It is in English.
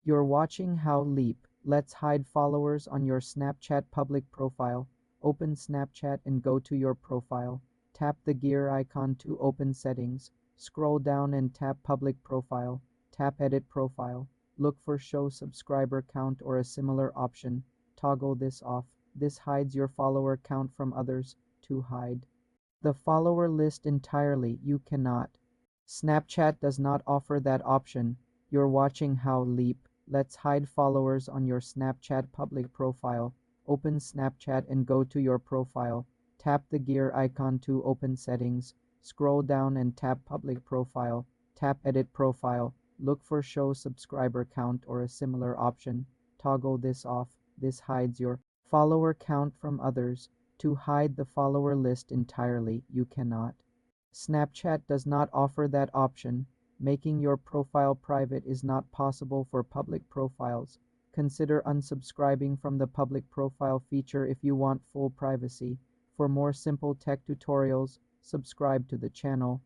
You're watching How Leap. Let's hide followers on your Snapchat public profile. Open Snapchat and go to your profile. Tap the gear icon to open settings. Scroll down and tap public profile. Tap edit profile. Look for show subscriber count or a similar option. Toggle this off. This hides your follower count from others. To hide the follower list entirely, you cannot. Snapchat does not offer that option. You're watching How Leap. Let's hide followers on your Snapchat public profile. Open Snapchat and go to your profile. Tap the gear icon to open settings. Scroll down and tap public profile. Tap edit profile. Look for show subscriber count or a similar option. Toggle this off. This hides your follower count from others. To hide the follower list entirely, you cannot. Snapchat does not offer that option. Making your profile private is not possible for public profiles. Consider unsubscribing from the public profile feature if you want full privacy. For more simple tech tutorials, subscribe to the channel.